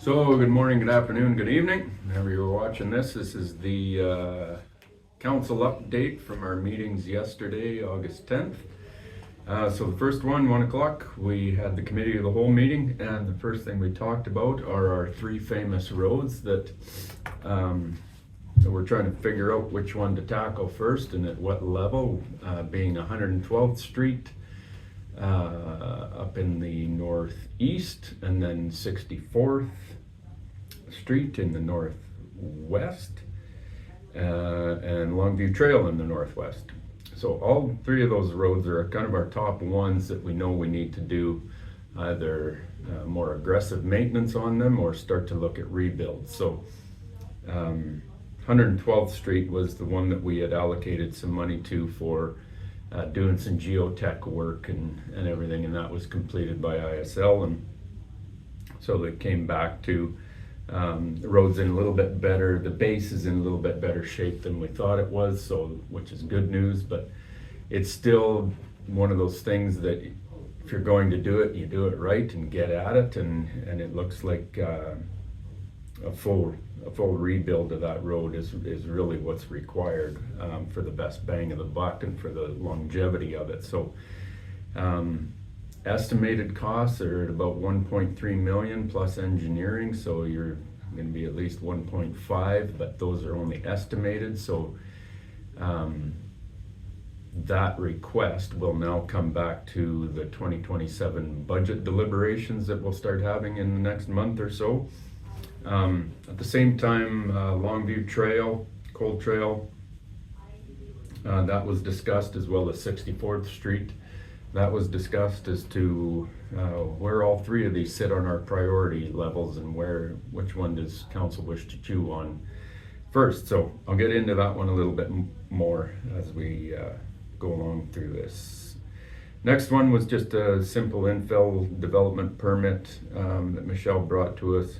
So, good morning, good afternoon, good evening. Whenever you're watching this is the council update from our meetings yesterday, August 10th. So the first one, 1 o'clock, we had the committee of the whole meeting, and the first thing we talked about are our three famous roads that we're trying to figure out which one to tackle first and at what level, being 112th Street, up in the northeast, and then 64th Street in the northwest, and Longview Trail in the northwest. So all three of those roads are kind of our top ones that we know we need to do either more aggressive maintenance on them or start to look at rebuild. So 112th Street was the one that we had allocated some money to for doing some geotech work and everything, and that was completed by ISL, and so they came back to the road's in a little bit better, the base is in a little bit better shape than we thought it was, so which is good news, but it's still one of those things that if you're going to do it, you do it right and get at it, and it looks like a full rebuild of that road is really what's required for the best bang of the buck and for the longevity of it. So estimated costs are at about 1.3 million plus engineering, so you're going to be at least 1.5, but those are only estimated. So that request will now come back to the 2027 budget deliberations that we'll start having in the next month or so. At the same time, Longview Trail, Cold Trail, that was discussed, as well as 64th Street. That was discussed as to where all three of these sit on our priority levels and which one does council wish to chew on first. So I'll get into that one a little bit more as we go along through this. Next one was just a simple infill development permit that Michelle brought to us.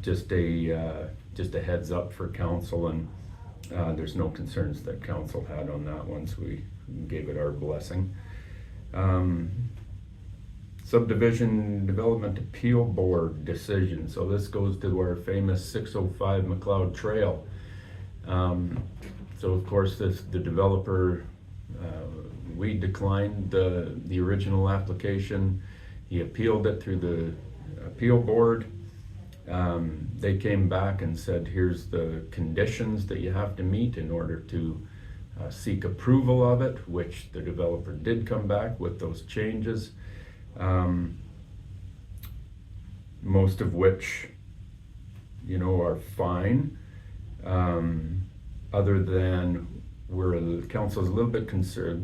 Just a heads up for council, and there's no concerns that council had on that one, so we gave it our blessing. Subdivision Development Appeal Board decision. So this goes to our famous 605 McLeod Trail. So of course the developer, we declined the original application. He appealed it through the appeal board. They came back and said, here's the conditions that you have to meet in order to seek approval of it, which the developer did come back with those changes, most of which, are fine, other than the council is a little bit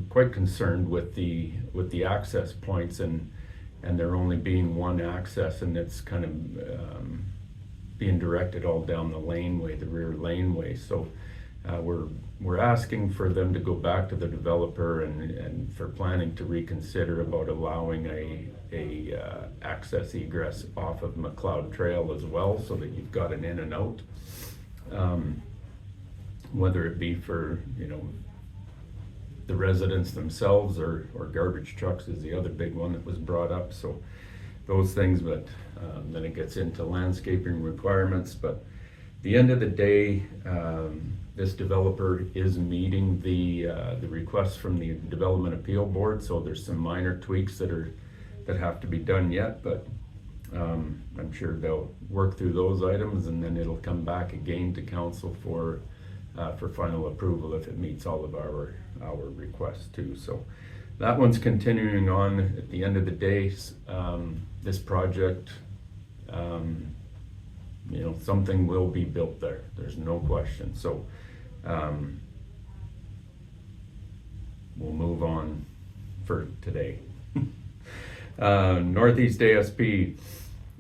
quite concerned with the access points, and there only being one access, and it's kind of being directed all down the laneway, the rear laneway. So we're asking for them to go back to the developer and for planning to reconsider about allowing a access egress off of McLeod Trail as well, so that you've got an in and out, whether it be for the residents themselves or garbage trucks is the other big one that was brought up. So those things, but then it gets into landscaping requirements. But at the end of the day, this developer is meeting the requests from the Development Appeal Board. So there's some minor tweaks that have to be done yet, but I'm sure they'll work through those items, and then it'll come back again to council for final approval if it meets all of our requests too. So that one's continuing on. At the end of the day, this project, something will be built there. There's no question. So we'll move on for today. Northeast ASP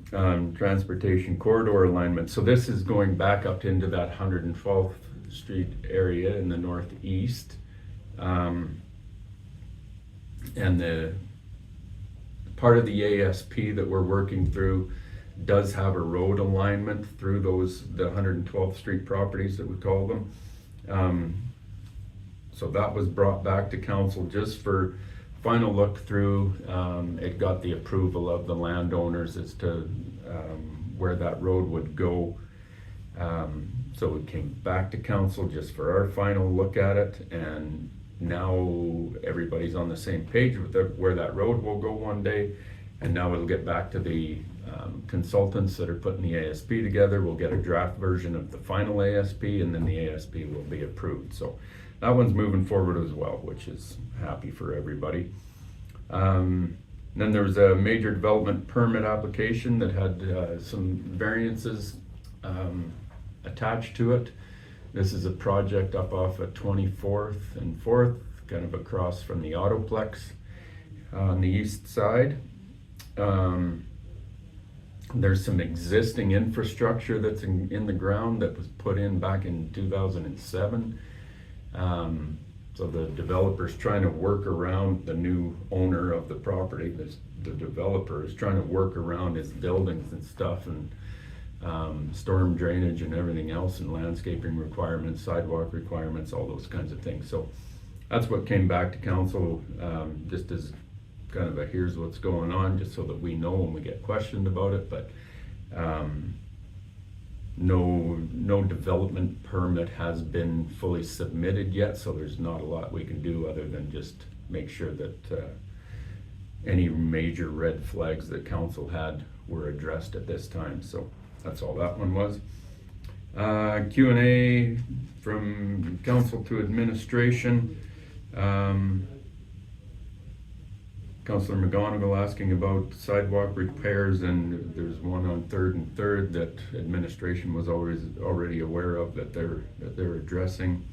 transportation corridor alignment. So this is going back up into that 112th Street area in the northeast, and the part of the ASP that we're working through does have a road alignment through the 112th Street properties that we call them. So that was brought back to council just for final look through, it got the approval of the landowners as to where that road would go. So we came back to council just for our final look at it, and now everybody's on the same page with where that road will go one day. And now it'll get back to the consultants that are putting the ASP together. We'll get a draft version of the final ASP, and then the ASP will be approved. So that one's moving forward as well, which is happy for everybody. Then there was a major development permit application that had some variances attached to it. This is a project up off of 24th and 4th, kind of across from the Autoplex on the east side. There's some existing infrastructure that's in the ground that was put in back in 2007. So the developer's trying to work around the new owner of the property. The developer is trying to work around his buildings and stuff, and storm drainage and everything else, and landscaping requirements, sidewalk requirements, all those kinds of things. So that's what came back to council, just as kind of a here's what's going on, just so that we know when we get questioned about it. But no development permit has been fully submitted yet, so there's not a lot we can do other than just make sure that any major red flags that council had were addressed at this time. So that's all that one was. Q&A from council to administration. Councillor McGonigal asking about sidewalk repairs, and there's one on 3rd and 3rd that administration was already aware of that they're addressing.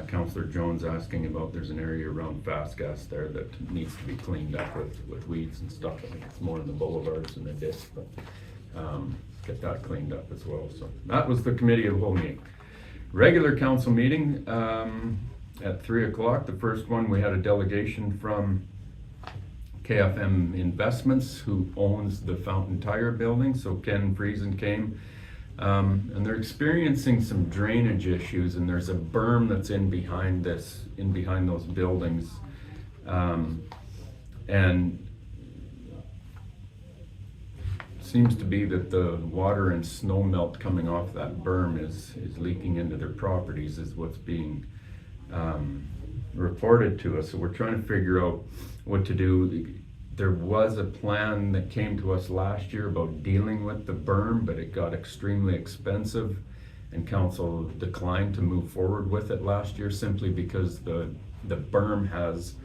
Councillor Jones asking about there's an area around Fast Gas there that needs to be cleaned up with weeds and stuff. I think it's more in the boulevards and the disc, but get that cleaned up as well. So that was the committee of the whole meeting. Regular council meeting at 3 o'clock. The first one, we had a delegation from KFM Investments, who owns the Fountain Tire building. So Ken Friesen came, and they're experiencing some drainage issues, and there's a berm that's in behind those buildings, and seems to be that the water and snow melt coming off that berm is leaking into their properties, is what's being reported to us. So we're trying to figure out what to do. There was a plan that came to us last year about dealing with the berm, but it got extremely expensive, and council declined to move forward with it last year simply because the berm has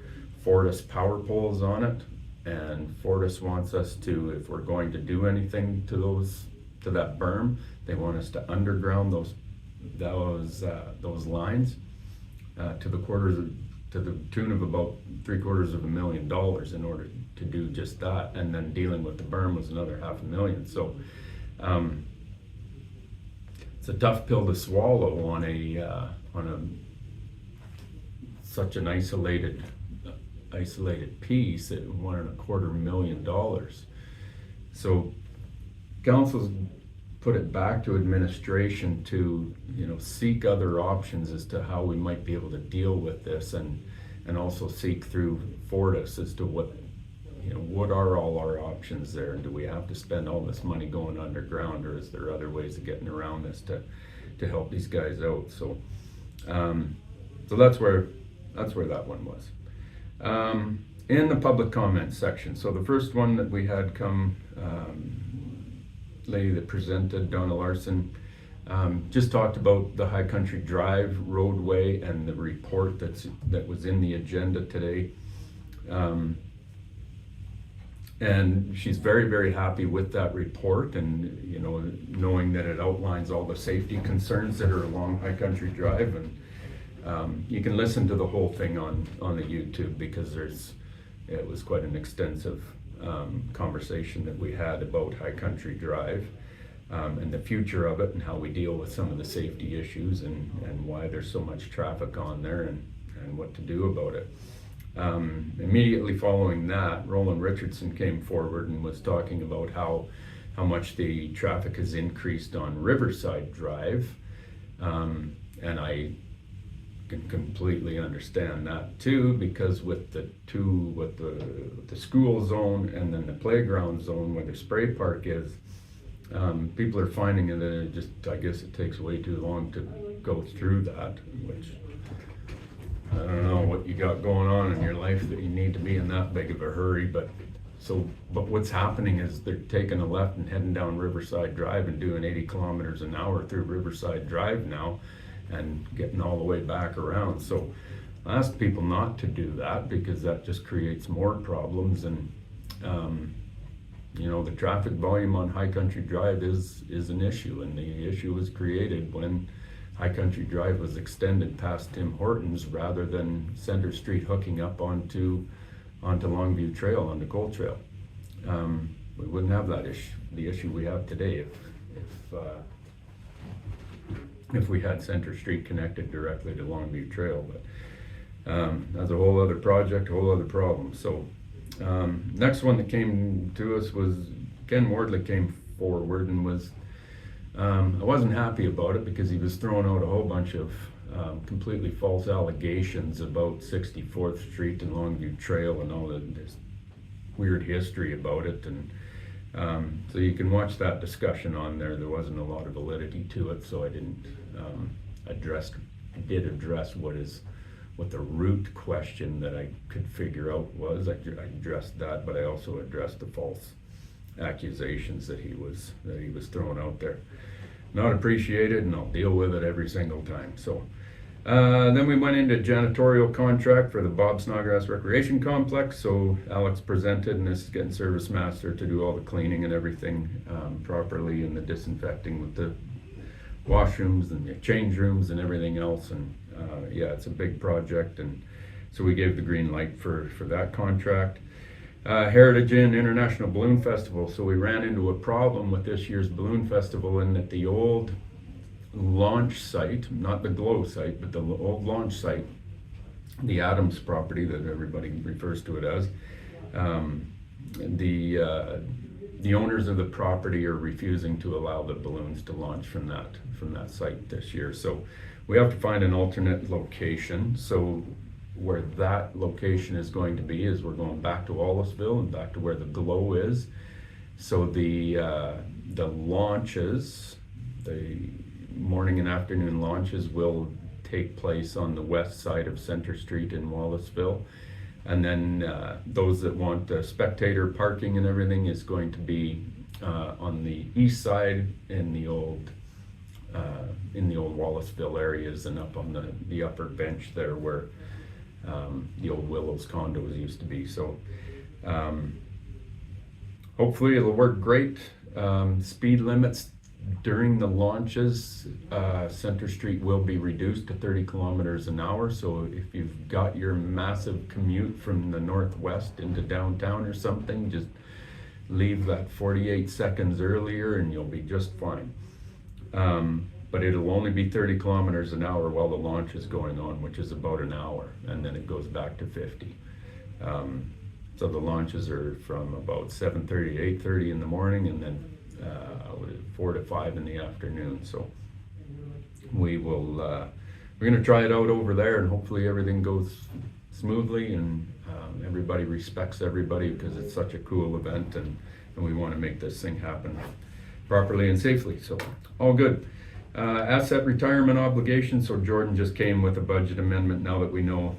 Fortis power poles on it, and Fortis wants us to, if we're going to do anything to that berm, they want us to underground those lines to the tune of about $750,000 in order to do just that, and then dealing with the berm was another $500,000. So it's a tough pill to swallow on such an isolated piece at $1.25 million. So council's put it back to administration to seek other options as to how we might be able to deal with this, and also seek through Fortis as to what are all our options there, and do we have to spend all this money going underground, or is there other ways of getting around this to help these guys out? So so that's where that one was. In the public comment section, so the first one that we had come, lady that presented, Donna Larson, just talked about the High Country Drive roadway and the report that was in the agenda today. And she's very, very happy with that report, and knowing that it outlines all the safety concerns that are along High Country Drive. And you can listen to the whole thing on the YouTube, because it was quite an extensive conversation that we had about High Country Drive, and the future of it, and how we deal with some of the safety issues, and why there's so much traffic on there, and what to do about it. Immediately following that, Roland Richardson came forward and was talking about how much the traffic has increased on Riverside Drive, and I can completely understand that too, because with the school zone and then the playground zone where the spray park is, people are finding that it just, I guess it takes way too long to go through that, which I don't know what you got going on in your life that you need to be in that big of a hurry, but what's happening is they're taking a left and heading down Riverside Drive and doing 80 kilometers an hour through Riverside Drive now and getting all the way back around. So I asked people not to do that because that just creates more problems. And you know, the traffic volume on High Country Drive is an issue, and the issue was created when High Country Drive was extended past Tim Hortons rather than Center Street hooking up onto Longview Trail, on the Coal Trail. We wouldn't have that issue, the issue we have today, if we had Center Street connected directly to Longview Trail. But that's a whole other project, a whole other problem. So next one that came to us was Ken Wardley came forward and was, I wasn't happy about it because he was throwing out a whole bunch of completely false allegations about 64th Street and Longview Trail and all this weird history about it. And so you can watch that discussion on there. There wasn't a lot of validity to it, so I didn't address what the root question that I could figure out was. I addressed that, but I also addressed the false accusations that he was throwing out there. Not appreciated, and I'll deal with it every single time. So then we went into janitorial contract for the Bob Snodgrass Recreation Complex. So Alex presented, and this is getting Service Master to do all the cleaning and everything properly, and the disinfecting with the washrooms and the change rooms and everything else. And yeah, it's a big project, and so we gave the green light for that contract. Heritage Inn International Balloon Festival. So we ran into a problem with this year's balloon festival in that the old launch site, not the glow site, but the old launch site, the Adams property that everybody refers to it as, the owners of the property are refusing to allow the balloons to launch from that site this year. So we have to find an alternate location. So where that location is going to be is we're going back to Wallaceville and back to where the glow is. So the launches, the morning and afternoon launches, will take place on the west side of Center Street in Wallaceville. And then those that want the spectator parking and everything is going to be on the east side in the old Wallaceville areas and up on the upper bench there where the old Willows condos used to be. So hopefully it'll work great. Speed limits during the launches, Center Street will be reduced to 30 kilometers an hour. So if you've got your massive commute from the northwest into downtown or something, just leave that 48 seconds earlier and you'll be just fine. But it'll only be 30 kilometers an hour while the launch is going on, which is about an hour, and then it goes back to 50. So the launches are from about 7:30 to 8:30 in the morning, and then 4 to 5 in the afternoon. So we're going to try it out over there, and hopefully everything goes smoothly and everybody respects everybody, because it's such a cool event, and we want to make this thing happen properly and safely. So all good. Asset retirement obligations. So Jordan just came with a budget amendment now that we know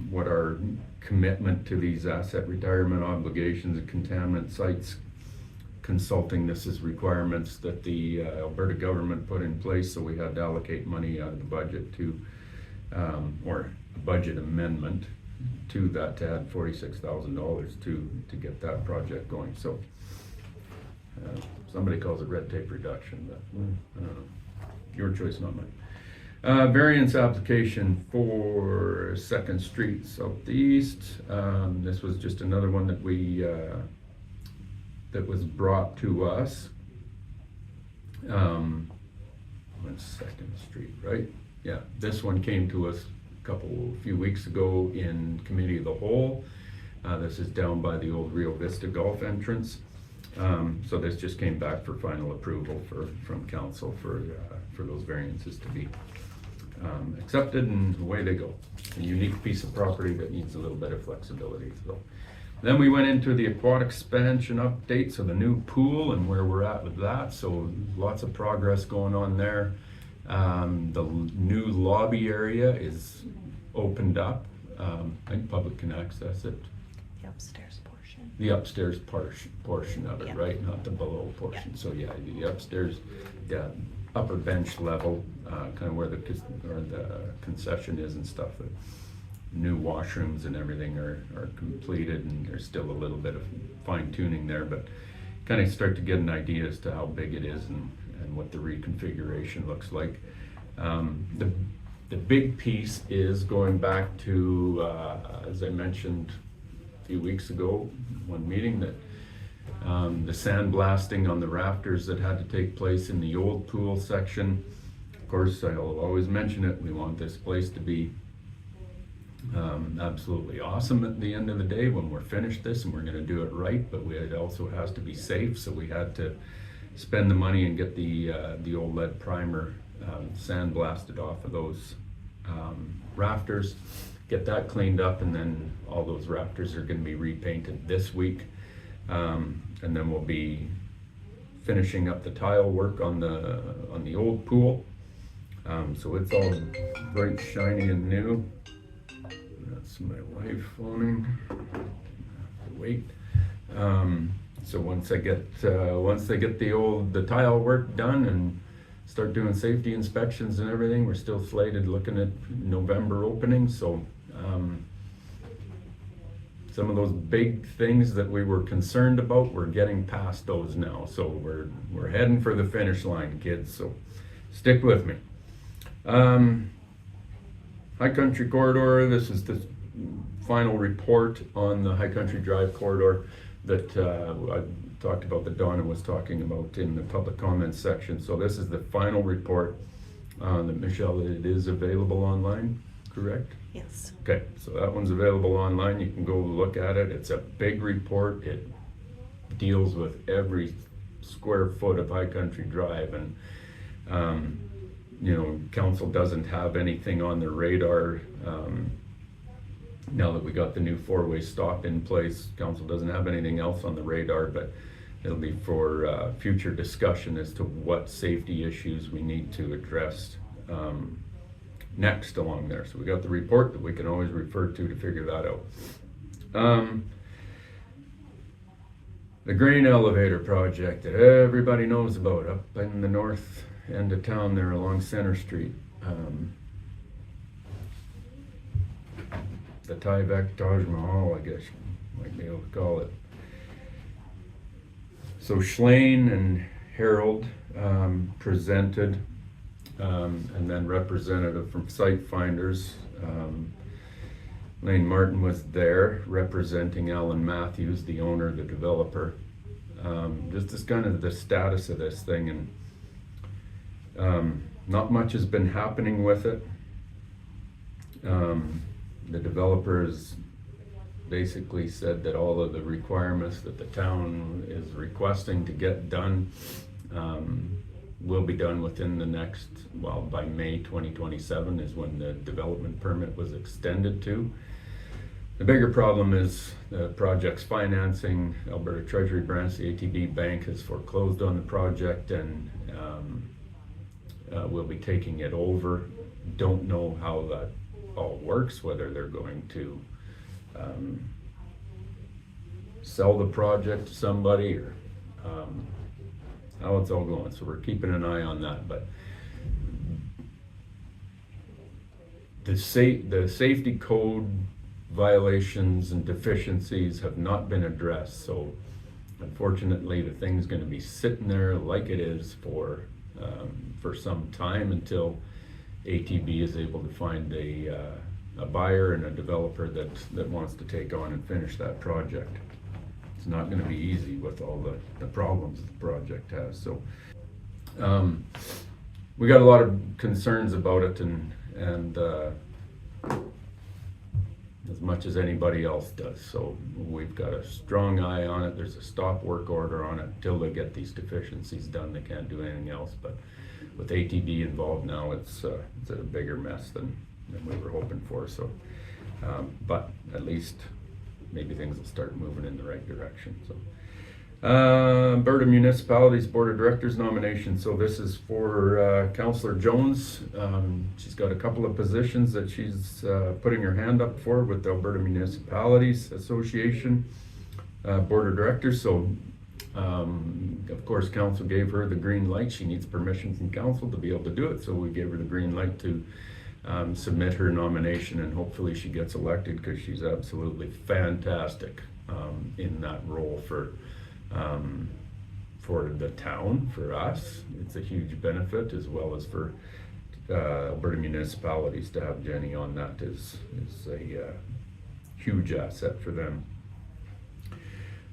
what our commitment to these asset retirement obligations and contaminant sites consulting. This is requirements that the Alberta government put in place, so we had to allocate money out of the budget to, or a budget amendment to that, to add $46,000 to get that project going. So somebody calls it red tape reduction, but I don't know. Your choice, not mine. Variance application for 2nd Street Southeast. This was just another one that that was brought to us. On 2nd Street, right? Yeah, this one came to us a few weeks ago in Committee of the Whole. This is down by the old Rio Vista Golf entrance. So this just came back for final approval from council for those variances to be accepted, and away they go. A unique piece of property that needs a little bit of flexibility. So then we went into the Aquatic expansion update, so the new pool and where we're at with that. So lots of progress going on there. The new lobby area is opened up. I think public can access it. The upstairs portion. The upstairs portion of it, Yeah. right? Not the below portion. Yeah. So yeah, the upstairs, yeah, upper bench level, kind of where the concession is and stuff. The new washrooms and everything are completed, and there's still a little bit of fine tuning there, but kind of start to get an idea as to how big it is and what the reconfiguration looks like. The big piece is going back to, as I mentioned a few weeks ago, one meeting, that the sandblasting on the rafters that had to take place in the old pool section. Of course, I'll always mention it, we want this place to be absolutely awesome at the end of the day when we're finished this, and we're going to do it right, but it also has to be safe, so we had to spend the money and get the old lead primer sandblasted off of those rafters, get that cleaned up, and then all those rafters are going to be repainted this week, and then we'll be finishing up the tile work on the old pool, so it's all bright, shiny, and new. That's my wife phoning. Wait. So once they get the tile work done and start doing safety inspections and everything, we're still slated looking at November opening. So some of those big things that we were concerned about, we're getting past those now. So we're heading for the finish line, kids. So stick with me. High Country Corridor. This is the final report on the High Country Drive corridor that I talked about, that Donna was talking about in the public comments section. So this is the final report that Michelle, it is available online, correct? Yes. Okay, so that one's available online. You can go look at it. It's a big report. It deals with every square foot of High Country Drive, and council doesn't have anything on their radar. Now that we got the new four-way stop in place, council doesn't have anything else on the radar, but it'll be for future discussion as to what safety issues we need to address next along there. So we got the report that we can always refer to figure that out. The grain elevator project that everybody knows about up in the north end of town there along Center Street. The Taj Mahal, I guess you might be able to call it. So Schlane and Harold presented, and then representative from Site Finders, Lane Martin, was there representing Alan Matthews, the owner, the developer. Just as kind of the status of this thing, and not much has been happening with it. The developer has basically said that all of the requirements that the town is requesting to get done will be done within the next, by May 2027 is when the development permit was extended to. The bigger problem is the project's financing. Alberta Treasury Branch, the ATB Bank, has foreclosed on the project, and we'll be taking it over. Don't know how that all works, whether they're going to sell the project to somebody, or how it's all going. So we're keeping an eye on that. But the safety code violations and deficiencies have not been addressed. So unfortunately, the thing's going to be sitting there like it is for some time, until ATB is able to find a buyer and a developer that wants to take on and finish that project. It's not going to be easy with all the problems the project has. So we got a lot of concerns about it, and as much as anybody else does. So we've got a strong eye on it. There's a stop work order on it till they get these deficiencies done. They can't do anything else, but with ATD involved now, it's a bigger mess than we were hoping for. So, but at least maybe things will start moving in the right direction. So, Alberta Municipalities Board of Directors nomination. So this is for Councillor Jones. She's got a couple of positions that she's putting her hand up for with the Alberta Municipalities Association Board of Directors. So of course council gave her the green light. She needs permission from council to be able to do it. So we gave her the green light to submit her nomination, and hopefully she gets elected, because she's absolutely fantastic in that role for the town, for us. It's a huge benefit, as well as for Alberta municipalities to have Jenny on that is a huge asset for them.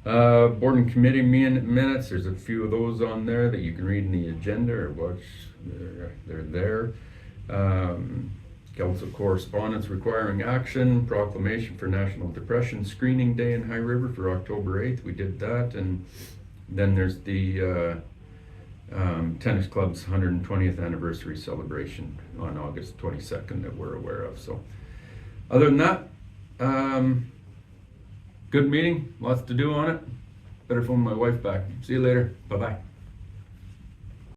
Board and committee minutes, there's a few of those on there that you can read in the agenda or watch. They're there. Council correspondence requiring action, proclamation for National Depression Screening Day in High River for October 8th. We did that. And then there's the tennis club's 120th anniversary celebration on August 22nd that we're aware of. So other than that, good meeting, lots to do on it. Better phone my wife back. See you later. Bye-bye.